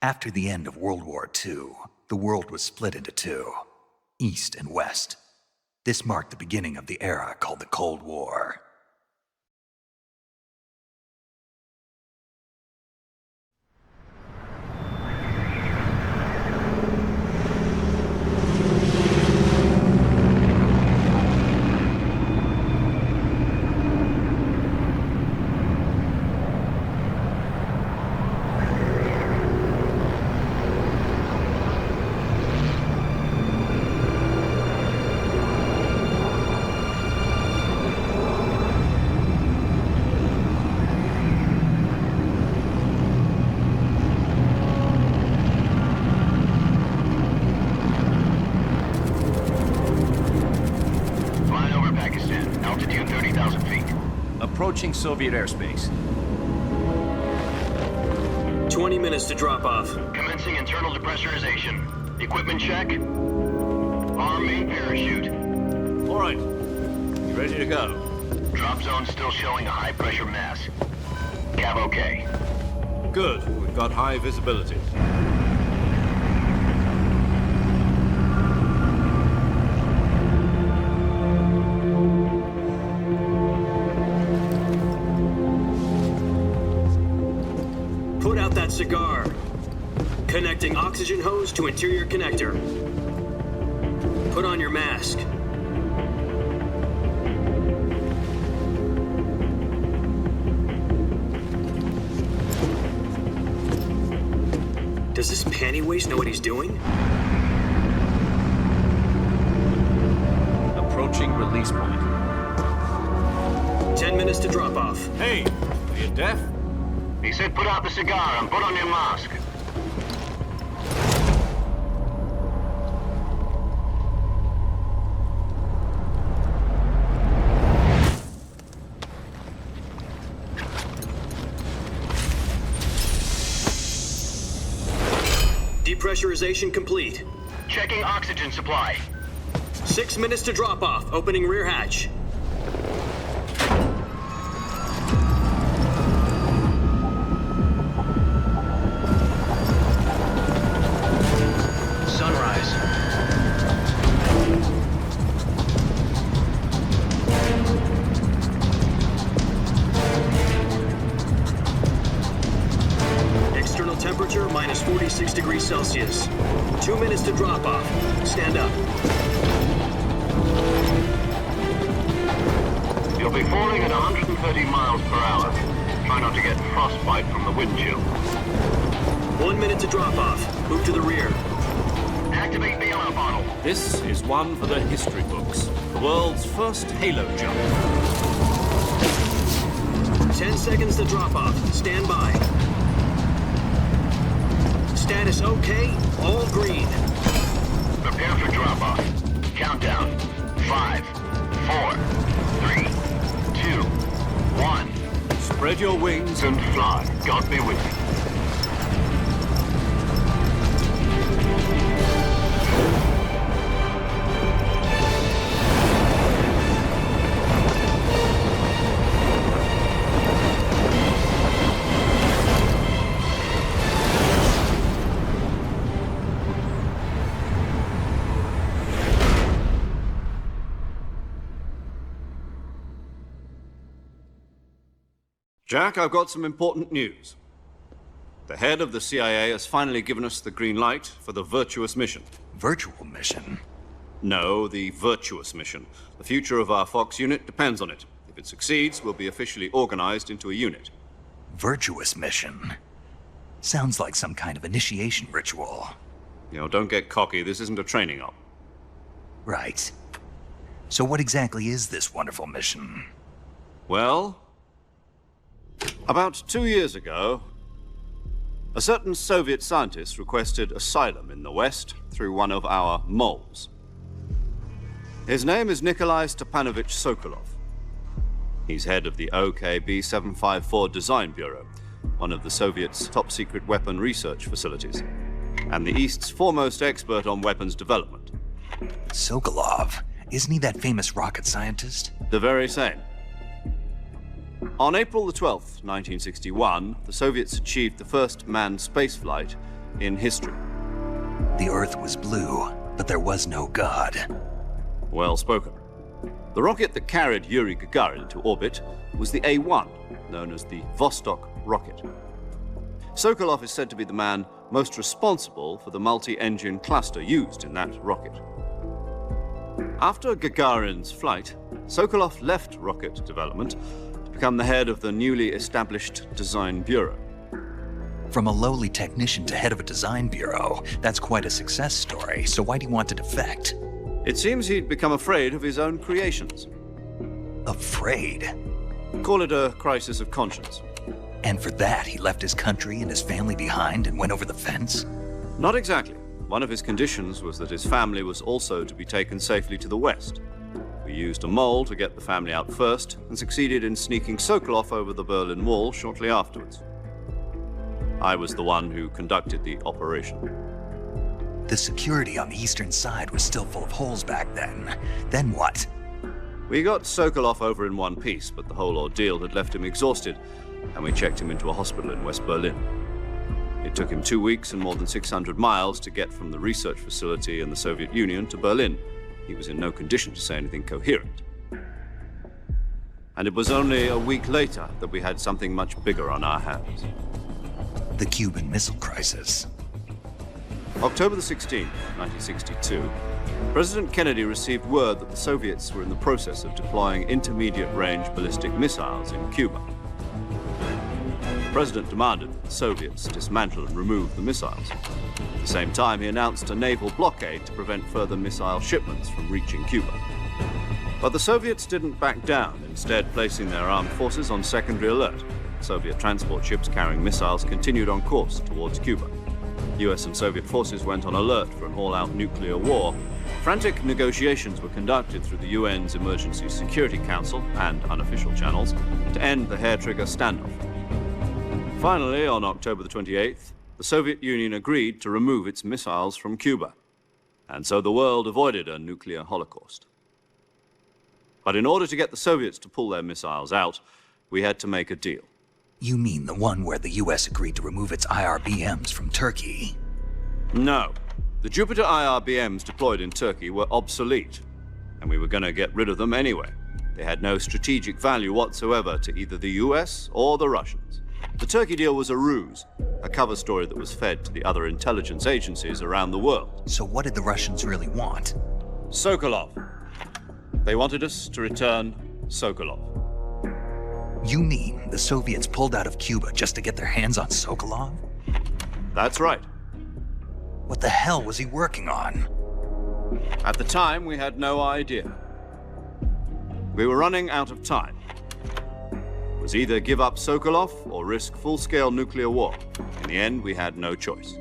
After the end of World War II, the world was split into two, East and West. This marked the beginning of the era called the Cold War. Approaching Soviet airspace. 20 minutes to drop off. Commencing internal depressurization. Equipment check. Arm main parachute. All right. You ready to go? Drop zone still showing a high pressure mass. Cav okay. Good. We've got high visibility. Put out that cigar. Connecting oxygen hose to interior connector. Put on your mask. Does this panty waste know what he's doing? Approaching release point. 10 minutes to drop off. Hey, are you deaf? He said put out the cigar and put on your mask. Depressurization complete. Checking oxygen supply. 6 minutes to drop off. Opening rear hatch. Sunrise. External temperature minus 46 degrees Celsius. 2 minutes to drop off. Stand up. You'll be falling at 130 miles per hour. Try not to get frostbite from the wind chill. 1 minute to drop off. Move to the rear. Activate bailout bottle. This is one for the history books. The world's first halo jump. 10 seconds to drop off. Stand by. Status okay. All green. Prepare for drop off. Countdown. 5, 4, 3, 2, 1. Spread your wings And fly. God be with you. Jack, I've got some important news. The head of the CIA has finally given us the green light for the virtuous mission. Virtual mission? No, the virtuous mission. The future of our Fox unit depends on it. If it succeeds, we'll be officially organized into a unit. Virtuous mission? Sounds like some kind of initiation ritual. You know, don't get cocky. This isn't a training op. Right. So what exactly is this wonderful mission? Well, about 2 years ago, a certain Soviet scientist requested asylum in the West through one of our moles. His name is Nikolai Stepanovich Sokolov. He's head of the OKB 754 Design Bureau, one of the Soviets' top-secret weapon research facilities, and the East's foremost expert on weapons development. Sokolov? Isn't he that famous rocket scientist? The very same. On April the 12th, 1961, the Soviets achieved the first manned spaceflight in history. The Earth was blue, but there was no God. Well spoken. The rocket that carried Yuri Gagarin to orbit was the A1, known as the Vostok rocket. Sokolov is said to be the man most responsible for the multi-engine cluster used in that rocket. After Gagarin's flight, Sokolov left rocket development to become the head of the newly established Design Bureau. From a lowly technician to head of a design bureau, that's quite a success story, so why do you want to defect? It seems he'd become afraid of his own creations. Afraid? Call it a crisis of conscience. And for that, he left his country and his family behind and went over the fence? Not exactly. One of his conditions was that his family was also to be taken safely to the west. We used a mole to get the family out first and succeeded in sneaking Sokolov over the Berlin Wall shortly afterwards. I was the one who conducted the operation. The security on the eastern side was still full of holes back then. Then what? We got Sokolov over in one piece, but the whole ordeal had left him exhausted, and we checked him into a hospital in West Berlin. It took him 2 weeks and more than 600 miles to get from the research facility in the Soviet Union to Berlin. He was in no condition to say anything coherent. And it was only a week later that we had something much bigger on our hands. The Cuban Missile Crisis. October the 16th, 1962, President Kennedy received word that the Soviets were in the process of deploying intermediate-range ballistic missiles in Cuba. The president demanded that the Soviets dismantle and remove the missiles. At the same time, he announced a naval blockade to prevent further missile shipments from reaching Cuba. But the Soviets didn't back down, instead placing their armed forces on secondary alert. Soviet transport ships carrying missiles continued on course towards Cuba. US and Soviet forces went on alert for an all-out nuclear war. Frantic negotiations were conducted through the UN's Emergency Security Council and unofficial channels to end the hair-trigger standoff. Finally, on October the 28th, the Soviet Union agreed to remove its missiles from Cuba. And so the world avoided a nuclear holocaust. But in order to get the Soviets to pull their missiles out, we had to make a deal. You mean the one where the US agreed to remove its IRBMs from Turkey? No. The Jupiter IRBMs deployed in Turkey were obsolete, and we were going to get rid of them anyway. They had no strategic value whatsoever to either the US or the Russians. The Turkey deal was a ruse, a cover story that was fed to the other intelligence agencies around the world. So what did the Russians really want? Sokolov. They wanted us to return Sokolov. You mean the Soviets pulled out of Cuba just to get their hands on Sokolov? That's right. What the hell was he working on? At the time, we had no idea. We were running out of time. It was either give up Sokolov or risk full-scale nuclear war. In the end, we had no choice.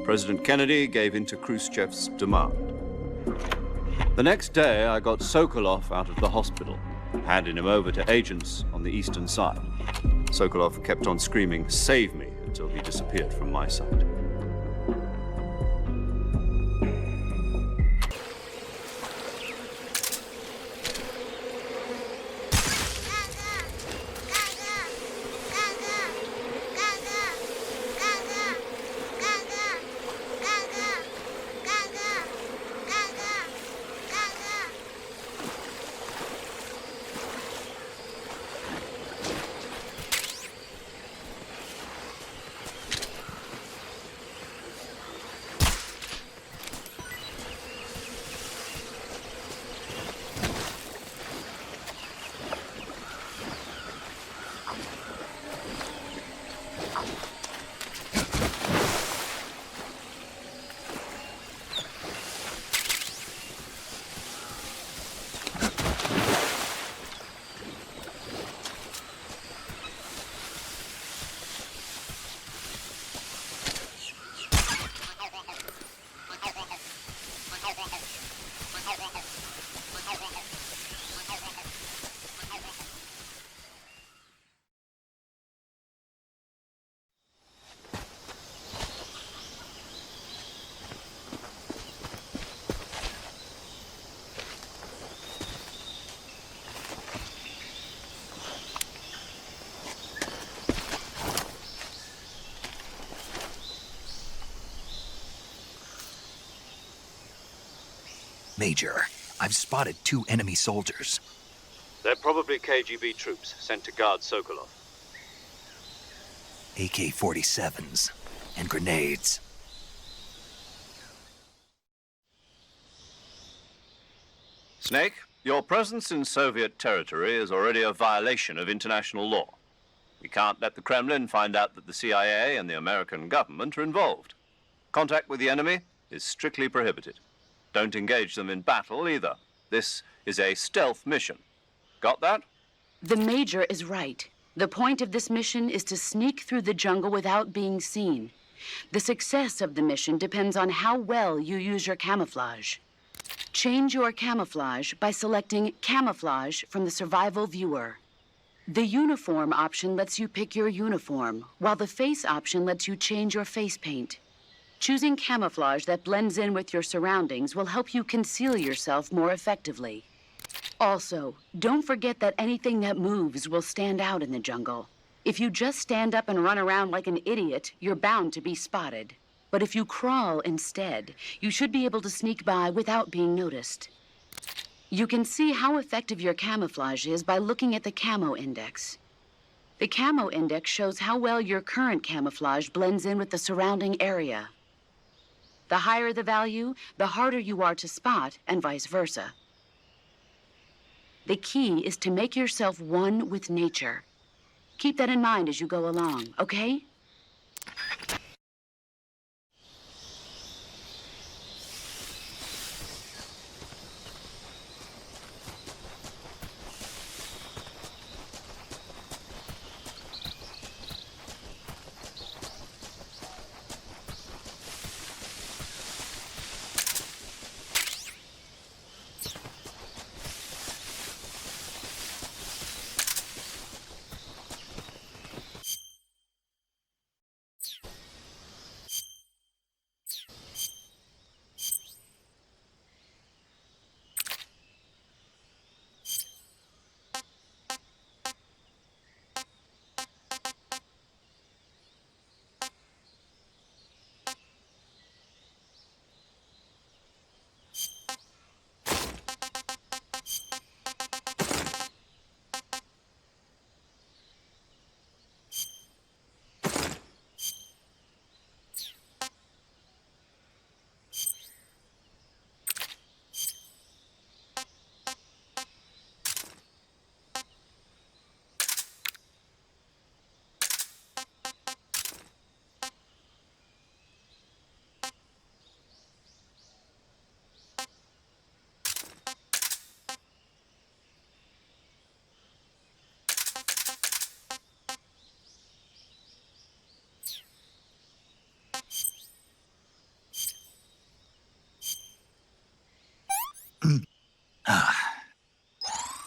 President Kennedy gave in to Khrushchev's demand. The next day, I got Sokolov out of the hospital, handing him over to agents on the eastern side. Sokolov kept on screaming, "Save me," until he disappeared from my sight. Major, I've spotted 2 enemy soldiers. They're probably KGB troops sent to guard Sokolov. AK-47s and grenades. Snake, your presence in Soviet territory is already a violation of international law. We can't let the Kremlin find out that the CIA and the American government are involved. Contact with the enemy is strictly prohibited. Don't engage them in battle either. This is a stealth mission. Got that? The Major is right. The point of this mission is to sneak through the jungle without being seen. The success of the mission depends on how well you use your camouflage. Change your camouflage by selecting Camouflage from the Survival Viewer. The Uniform option lets you pick your uniform, while the Face option lets you change your face paint. Choosing camouflage that blends in with your surroundings will help you conceal yourself more effectively. Also, don't forget that anything that moves will stand out in the jungle. If you just stand up and run around like an idiot, you're bound to be spotted. But if you crawl instead, you should be able to sneak by without being noticed. You can see how effective your camouflage is by looking at the Camo Index. The Camo Index shows how well your current camouflage blends in with the surrounding area. The higher the value, the harder you are to spot, and vice versa. The key is to make yourself one with nature. Keep that in mind as you go along, okay?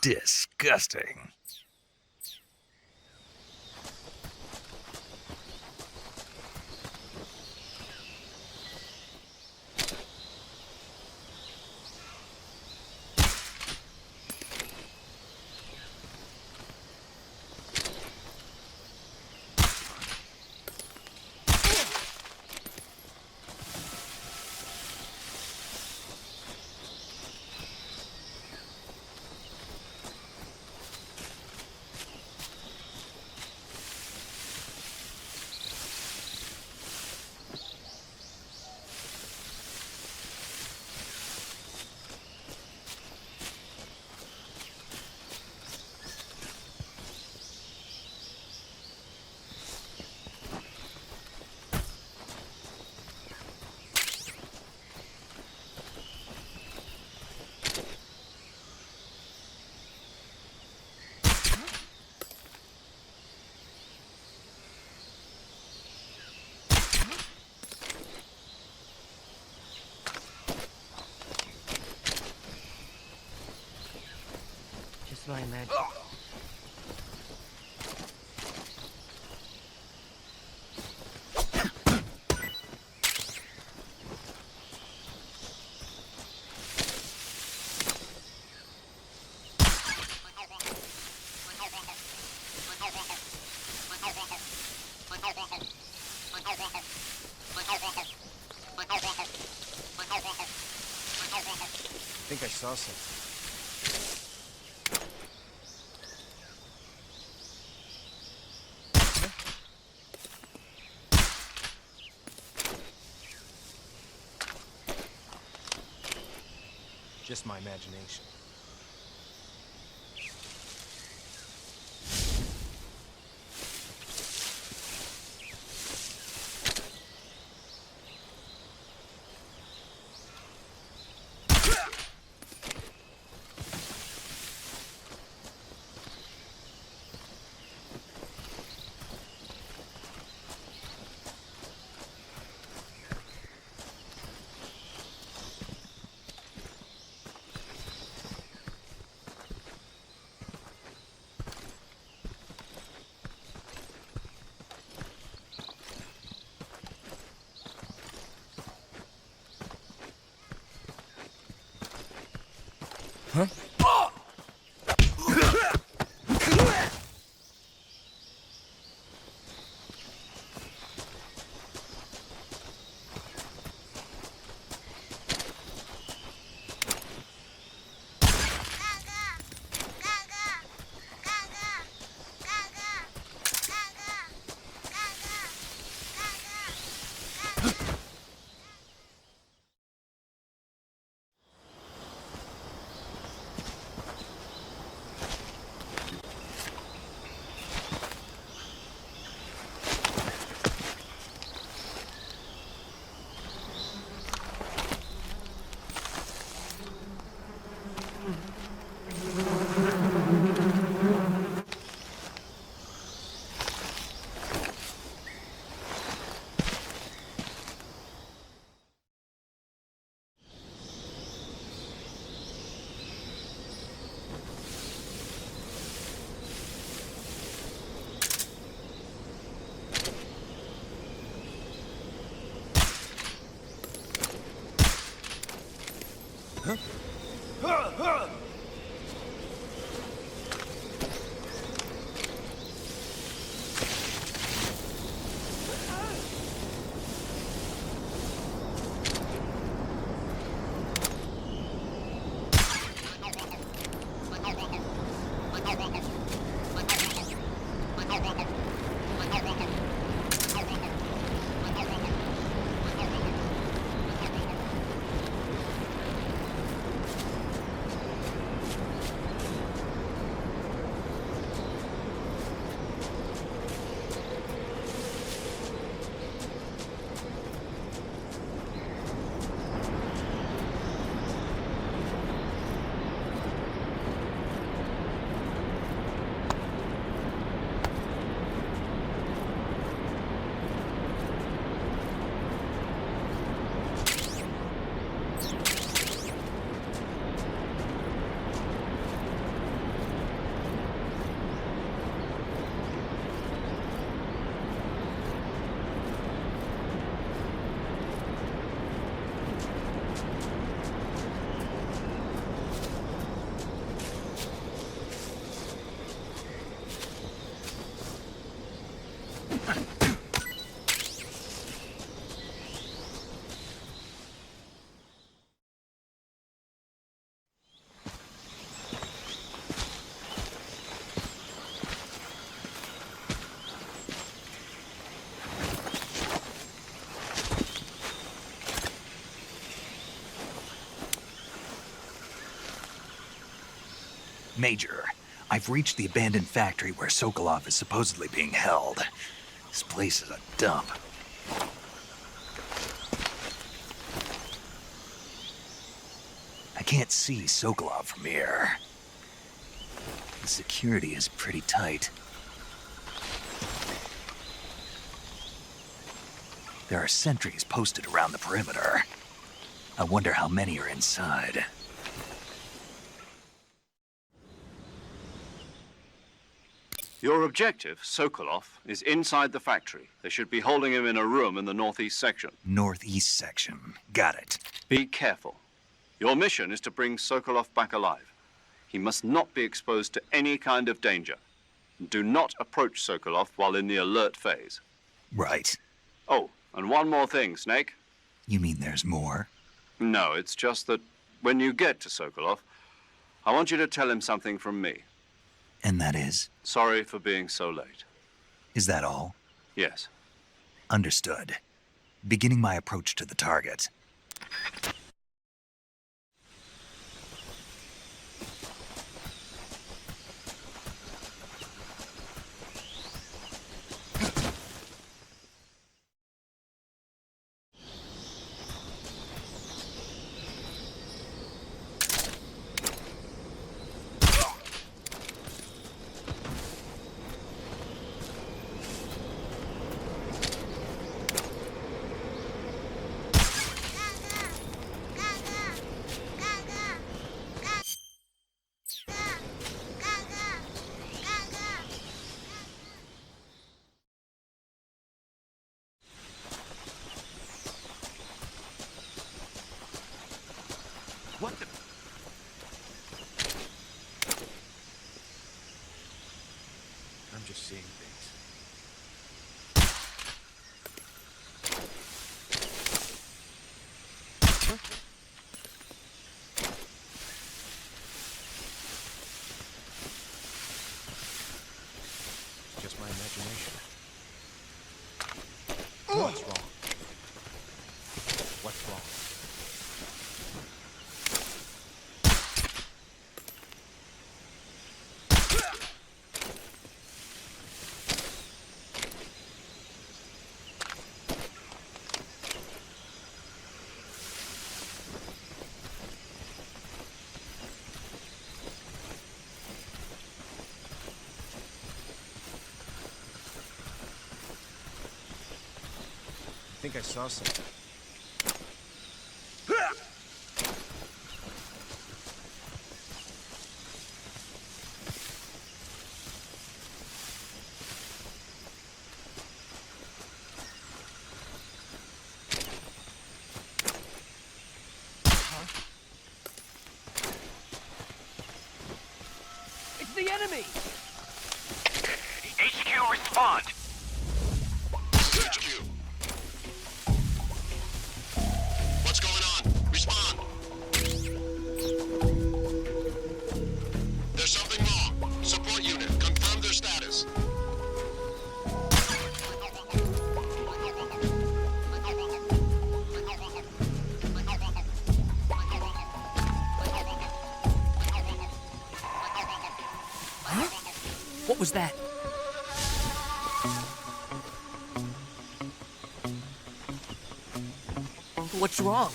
Disgusting. Just my magic. think I saw something. Just my imagination. Huh? Major, I've reached the abandoned factory where Sokolov is supposedly being held. This place is a dump. I can't see Sokolov from here. The security is pretty tight. There are sentries posted around the perimeter. I wonder how many are inside. Your objective, Sokolov, is inside the factory. They should be holding him in a room in the northeast section. Northeast section. Got it. Be careful. Your mission is to bring Sokolov back alive. He must not be exposed to any kind of danger. Do not approach Sokolov while in the alert phase. Right. Oh, and one more thing, Snake. You mean there's more? No, it's just that When you get to Sokolov, I want you to tell him something from me. And that is? Sorry for being so late. Is that all? Yes. Understood. Beginning my approach to the target. What the? I'm just seeing things. It's just my imagination. What's wrong? What's wrong? I think I saw something. It's the enemy! HQ, respond! HQ. What's going on? Respond. There's something wrong. Support unit, confirm their status. What was that? What's wrong?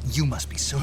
You must be so